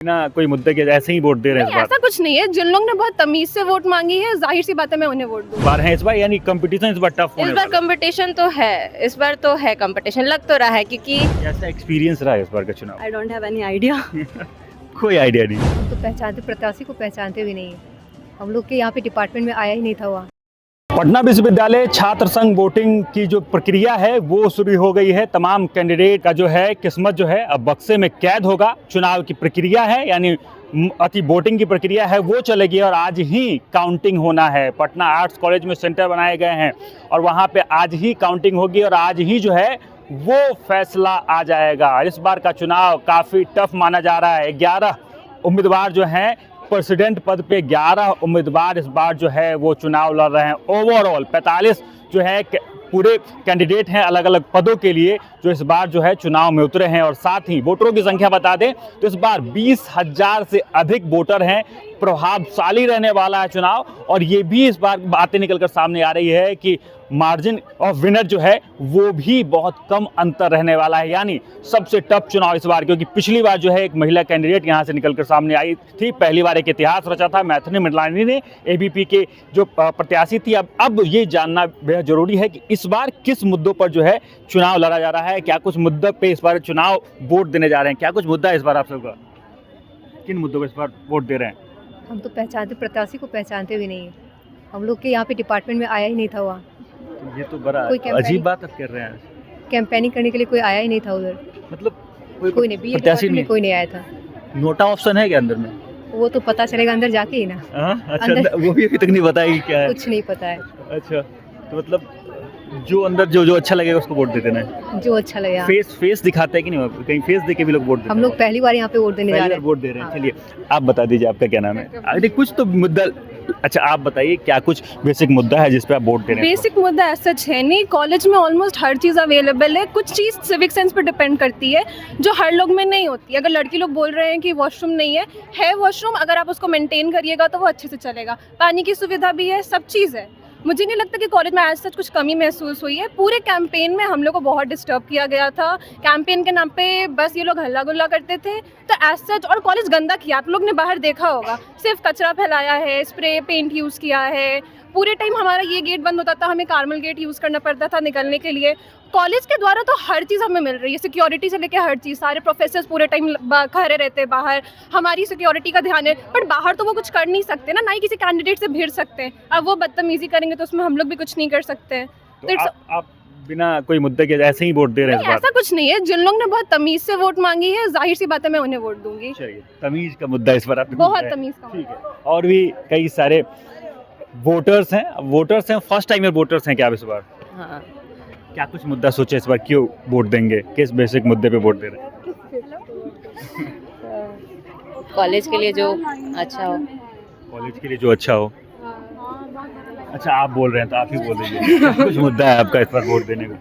ना कोई मुद्दे के ऐसे ही वोट दे रहे हैं इस बार। ऐसा कुछ नहीं है, जिन लोग ने बहुत तमीज से वोट मांगी है, जाहिर सी बात है मैं उन्हें वोट दूँ। बार है इस बार, यानी कंपटीशन इस बार टफ होने इस बार वाला कंपटीशन तो है, इस बार तो है कंपटीशन, लग तो रहा है क्योंकि है। कैसा एक्सपीरियंस रहा है इस बार का चुनाव? I don't have any idea. कोई आइडिया नहीं। हम तो पहचानते, प्रत्याशी को पहचानते भी नहीं है। हम लोग के यहाँ पे डिपार्टमेंट में आया ही नहीं था वहाँ। पटना विश्वविद्यालय छात्र संघ वोटिंग की जो प्रक्रिया है वो शुरू हो गई है। तमाम कैंडिडेट का जो है किस्मत जो है अब बक्से में कैद होगा। चुनाव की प्रक्रिया है, यानी वोटिंग की प्रक्रिया है वो चलेगी और आज ही काउंटिंग होना है। पटना आर्ट्स कॉलेज में सेंटर बनाए गए हैं और वहाँ पे आज ही काउंटिंग होगी और आज ही जो है वो फैसला आ जाएगा। इस बार का चुनाव काफ़ी टफ माना जा रहा है। 11 उम्मीदवार जो हैं प्रेसिडेंट पद पे 11 उम्मीदवार इस बार जो है वो चुनाव लड़ रहे हैं। ओवरऑल 45 जो है पूरे कैंडिडेट हैं अलग अलग पदों के लिए जो इस बार जो है चुनाव में उतरे हैं। और साथ ही वोटरों की संख्या बता दें तो इस बार 20,000 से अधिक वोटर हैं। प्रभावशाली रहने वाला है चुनाव और ये भी इस बार बातें निकलकर सामने आ रही है कि मार्जिन ऑफ विनर जो है वो भी बहुत कम अंतर रहने वाला है। यानी सबसे टफ चुनाव इस बार, क्योंकि पिछली बार जो है एक महिला कैंडिडेट यहाँ से निकलकर सामने आई थी। पहली बार एक इतिहास रचा था मैथिली मृणालिनी ने, एबीपी के जो प्रत्याशी थी। अब ये जानना बेहद जरूरी है कि इस बार किस मुद्दों पर जो है चुनाव लड़ा जा रहा है। क्या कुछ मुद्दों पे इस बार चुनाव वोट देने जा रहे हैं? क्या कुछ मुद्दा है इस बार आप सबका? किन मुद्दों पर इस बार वोट दे रहे हैं? हम तो पहचानते, प्रत्याशी को पहचानते भी नहीं है। हम लोग के यहाँ पे डिपार्टमेंट में आया ही नहीं था वहाँ। ये तो बड़ा कोई कैंपेनिंग- अजीब बात आप कर रहे हैं। कैंपेनिंग करने के लिए कोई आया ही नहीं था उधर। मतलब कोई नहीं, बीए प्रत्याशी डिपार्टमेंट में नहीं, कोई नहीं आया था। नोटा ऑप्शन है क्या अंदर में? वो तो पता चलेगा अंदर जाके ही ना। अच्छा, अंदर- वो भी अभी तक नहीं बताया कि क्या है। कुछ नहीं पता है। अच्छा, तो मतलब जो अंदर जो अच्छा लगेगा उसको वोट दे देना है। जो अच्छा लगे। फेस दिखाता है कि नहीं? कहीं फेस दे के भी लोग वोट देते हैं। हम लोग पहली बार यहाँ पे वोट देने जा पहली रहे बार हैं। वोट दे रहे हैं। हाँ। चलिए आप बता दीजिए आपका क्या नाम है? अरे कुछ तो मुद्दा। अच्छा आप बताइए क्या कुछ बेसिक मुद्दा है जिस पे आप वोट दे रहे हैं? बेसिक मुद्दा ऐसा है नहीं, कॉलेज में ऑलमोस्ट हर चीज़ अवेलेबल है। कुछ चीज़ सिविक सेंस पर डिपेंड करती है जो हर लोग में नहीं होती। अगर लड़की लोग बोल रहे हैं कि वॉशरूम नहीं है वॉशरूम, अगर आप उसको मेंटेन करिएगा तो वो अच्छे से चलेगा। पानी की सुविधा भी है, सब चीज़ है। मुझे नहीं लगता कि कॉलेज में आज सच कुछ कमी महसूस हुई है। पूरे कैंपेन में हम लोग को बहुत डिस्टर्ब किया गया था। कैंपेन के नाम पे बस ये लोग हल्ला गुल्ला करते थे तो एज सच, और कॉलेज गंदा किया। आप लोग ने बाहर देखा होगा, सिर्फ कचरा फैलाया है, स्प्रे पेंट यूज़ किया है। पूरे टाइम हमारा ये गेट बंद होता था, हमें कार्मल गेट यूज़ करना पड़ता था निकलने के लिए। कॉलेज के द्वारा तो हर चीज़ हमें मिल रही है, सिक्योरिटी से लेकर हर चीज़। सारे प्रोफेसर्स पूरे टाइम खड़े रहते हैं बाहर, हमारी सिक्योरिटी का ध्यान है। बट बाहर तो वो कुछ कर नहीं सकते ना ही किसी कैंडिडेट से भिड़ सकते हैं। अब वो बदतमीजी करेंगे तो उसमें हम लोग भी कुछ नहीं कर सकते हैं। तो आप बिना कोई मुद्दे के ऐसे ही वोट दे रहे हैं इस बार? ऐसा कुछ नहीं है, जिन लोग ने बहुत तमीज से वोट मांगी है, जाहिर सी बात है मैं उन्हें वोट दूंगी। चलिए, तमीज का मुद्दा इस बार आप बहुत तमीज का ठीक है। और भी कई सारे वोटर्स हैं फर्स्ट टाइमर वोटर्स हैं क्या आप इस बार? हाँ, क्या कुछ मुद्दा सोचे इस बार क्यों वोट देंगे? किस बेसिक मुद्दे पे वोट दे रहे हैं? कॉलेज के लिए जो अच्छा हो। कॉलेज के लिए जो अच्छा हो। अच्छा आप बोल रहे हैं तो आप ही बोल दीजिए। क्या कुछ मुद्दा है आपका इस बार वोट देने का?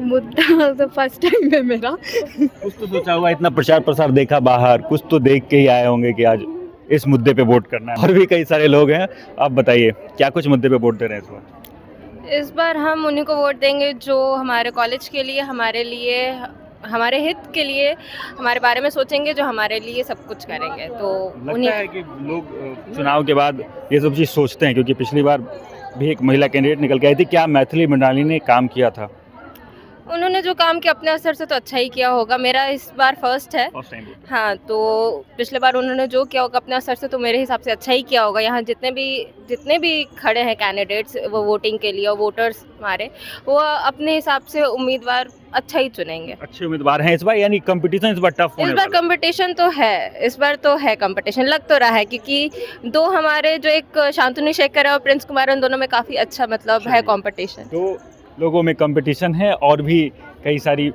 मुद्दा तो फर्स्ट टाइम है मेरा। कुछ तो सोचा होगा, इतना प्रचार प्रसार देखा बाहर, कुछ तो देख के ही आए होंगे कि आज इस मुद्दे पे वोट करना है। और भी कई सारे लोग हैं, आप बताइए क्या कुछ मुद्दे पे वोट दे रहे हैं इस बार? इस बार हम उन्हीं को वोट देंगे जो हमारे कॉलेज के लिए, हमारे हित के लिए, हमारे बारे में सोचेंगे, जो हमारे लिए सब कुछ करेंगे। तो लगता है कि लोग चुनाव के बाद ये सब चीज़ सोचते हैं, क्योंकि पिछली बार भी एक महिला कैंडिडेट निकल के आई थी। क्या मैथिली मृणालिनी ने काम किया था? उन्होंने जो काम किया अपने असर से तो अच्छा ही किया होगा। मेरा इस बार फर्स्ट है। फर्स्ट टाइम हाँ, तो पिछले बार उन्होंने जो किया होगा अपने असर से तो मेरे हिसाब से अच्छा ही किया होगा। यहाँ जितने भी खड़े हैं कैंडिडेट्स वो वोटिंग के लिए, और वोटर्स हमारे, वो अपने हिसाब से उम्मीदवार अच्छा ही चुनेंगे। अच्छे उम्मीदवार हैं इस बार, यानी कंपटीशन इस बार टफ होने इस बार वाला है। कंपटीशन तो है, इस बार तो है कंपटीशन, लग तो रहा है क्योंकि दो हमारे जो एक शांतनु शेखर है और प्रिंस कुमार, उन दोनों में काफ़ी अच्छा मतलब है कंपटीशन। तो लोगों में कंपटीशन है और भी कई सारी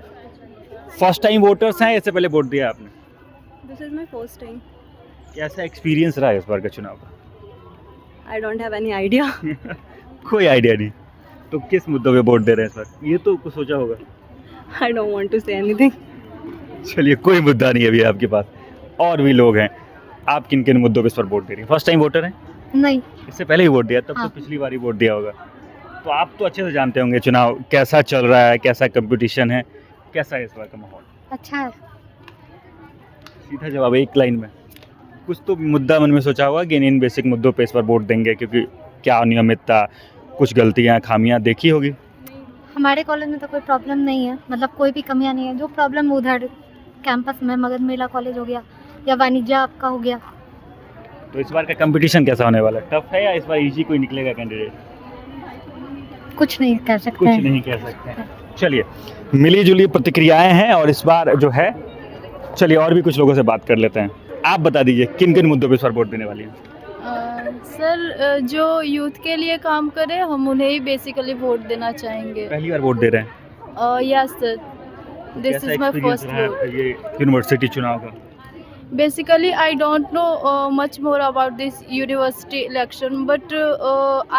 फर्स्ट टाइम वोटर्स हैं। इससे पहले वोट दिया आपने? This is my first time. कैसा एक्सपीरियंस रहा है इस बार का चुनाव का? I don't have any idea. कोई आइडिया नहीं। तो किस मुद्दों पे वोट दे रहे हैं इस बार? ये तो कुछ सोचा होगा। I don't want to say anything. चलिए, कोई मुद्दा नहीं है अभी आपके पास। और भी लोग हैं, आप किन किन मुद्दों पे इस पर वोट दे रही हैं? फर्स्ट टाइम वोटर हैं? नहीं, इससे पहले ही वोट दिया? तब हाँ। तो पिछली बार ही वोट दिया होगा। तो आप तो अच्छे से जानते होंगे चुनाव कैसा चल रहा है, कैसा कंपटीशन है, कैसा है इस बार का माहौल? अच्छा है। सीधा जवाब है, एक लाइन में। कुछ तो मुद्दा मन में सोचा होगा कि इन बेसिक मुद्दों पे इस बार वोट देंगे, क्योंकि क्या अनियमितता, कुछ गलतियाँ, खामियाँ देखी होगी। हमारे कॉलेज में तो कोई प्रॉब्लम नहीं है, मतलब कोई भी कमियां नहीं है। जो प्रॉब्लम उधर कैंपस में मगध महिला कॉलेज हो गया या वाणिज्य आपका हो गया। तो इस बार का कंपटीशन कैसा होने वाला है? टफ है या इस बार इजी कोई निकलेगा कैंडिडेट? कुछ नहीं कह सकते कुछ हैं। नहीं कह सकते हैं। चलिए, मिली जुली प्रतिक्रियाएं हैं और इस बार जो है, चलिए और भी कुछ लोगों से बात कर लेते हैं। आप बता दीजिए किन किन मुद्दों पे इस बार वोट देने वाली हैं? सर, जो यूथ के लिए काम करे हम उन्हें ही बेसिकली वोट देना चाहेंगे। पहली बार वोट दे रहे हैं? यस सर, दिस कैसा इज माय experience फर्स्ट रहा है वोट। आपका ये यूनिवर्सिटी चुनाव का? Basically, I don't know much more about this university election, but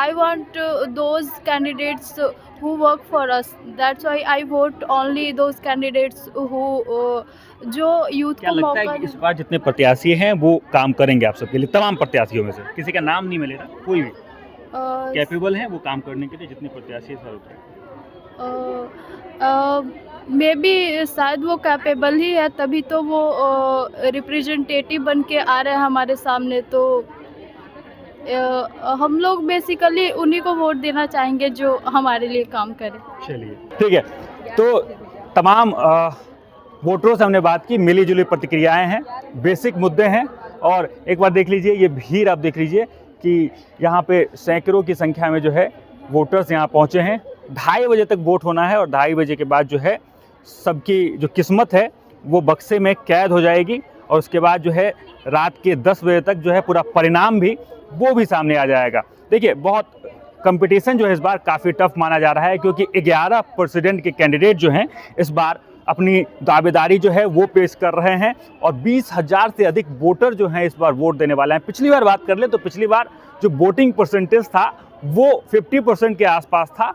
I want those candidates who work for us. That's why I vote only those candidates who जो youth क्या को लगता है मौका कि इस बार जितने प्रत्याशी हैं वो काम करेंगे आप सबके लिए? तमाम प्रत्याशियों में से किसी का नाम नहीं मिलेगा, कोई भी कैपेबल है वो काम करने के लिए, जितने प्रत्याशी इस बार उतरे? मे बी शायद वो कैपेबल ही है, तभी तो वो रिप्रेजेंटेटिव बन के आ रहे हैं हमारे सामने। तो हम लोग बेसिकली उन्हीं को वोट देना चाहेंगे जो हमारे लिए काम करे। चलिए ठीक है, तो तमाम वोटरों से हमने बात की, मिली जुली प्रतिक्रियाएं हैं, बेसिक मुद्दे हैं। और एक बार देख लीजिए, ये भीड़ आप देख लीजिए कि यहाँ पे सैकड़ों की संख्या में जो है वोटर्स यहाँ पहुँचे हैं। 2:30 बजे तक वोट होना है और 2:30 बजे के बाद जो है सबकी जो किस्मत है वो बक्से में कैद हो जाएगी और उसके बाद जो है रात के 10 बजे तक जो है पूरा परिणाम भी वो भी सामने आ जाएगा। देखिए, बहुत कंपटीशन जो है इस बार काफ़ी टफ माना जा रहा है, क्योंकि 11 प्रेसिडेंट के कैंडिडेट जो हैं इस बार अपनी दावेदारी जो है वो पेश कर रहे हैं और 20,000 से अधिक वोटर जो हैं इस बार वोट देने वाले हैं। पिछली बार बात कर ले तो पिछली बार जो वोटिंग परसेंटेज था वो 50% के आसपास था।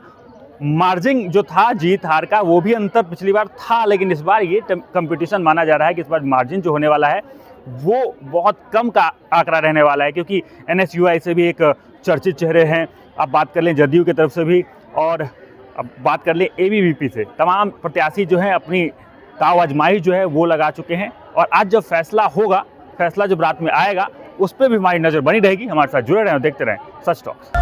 मार्जिन जो था जीत हार का वो भी अंतर पिछली बार था, लेकिन इस बार ये कंपटीशन माना जा रहा है कि इस बार मार्जिन जो होने वाला है वो बहुत कम का आंकड़ा रहने वाला है, क्योंकि NSUI से भी एक चर्चित चेहरे हैं। आप बात कर लें जदयू की तरफ से भी, और अब बात कर लें ABVP से, तमाम प्रत्याशी जो हैं अपनी दाव आजमाई जो है वो लगा चुके हैं। और आज जब फैसला होगा, फैसला जब रात में आएगा, उस पर भी हमारी नज़र बनी रहेगी। हमारे साथ जुड़े रहें और देखते रहें सच टॉक्स।